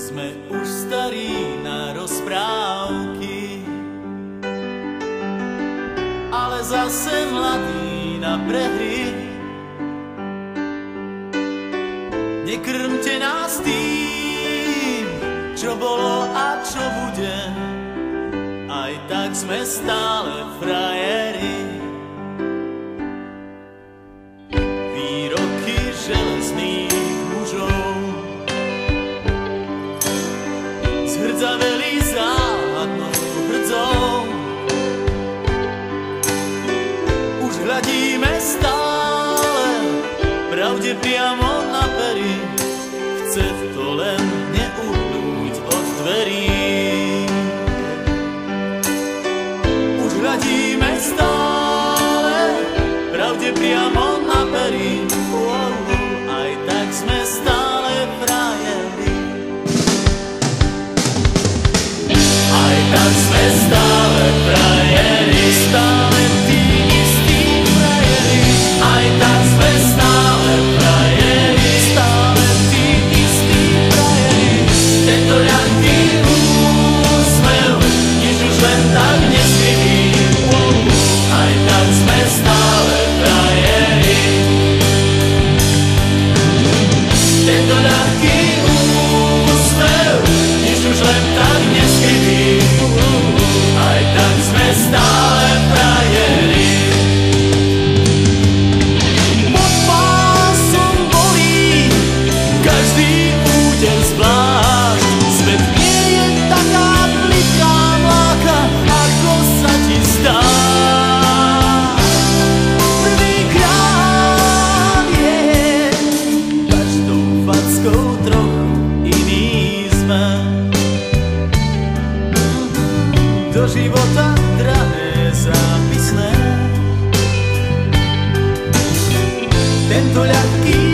Sme už starí na rozprávky, ale zase mladí na prehry. Nekrmte nás tým, čo bolo a čo bude, aj tak sme stále frajeri. Výroky železných mužov zhrdzaveli záhadnou hrdzou. Už hľadíme stále pravde priamo na pery, chce to len neuhnúť od dverí. Už hľadíme stále pravde priamo na pery, aj tak sme stále frajeri. Aj tak sme stále frajeri, stále tí istí frajeri. Aj tak sme stále frajeri, stále tí istí frajeri. Tento ľahký úsmev, nič už len tak neskryví. Aj tak sme stále frajeri. Tento ľahký úsmev, nič už len tak neskryví. Aj tak sme stále frajeri. Pod pásom bolí každý úder zvlášť. Svet nie je taká pliká mláka, ako sa ti zdá. Prvýkrát je každou fackou trochu iný sme. Do života drahé zápisné. Tento ľahký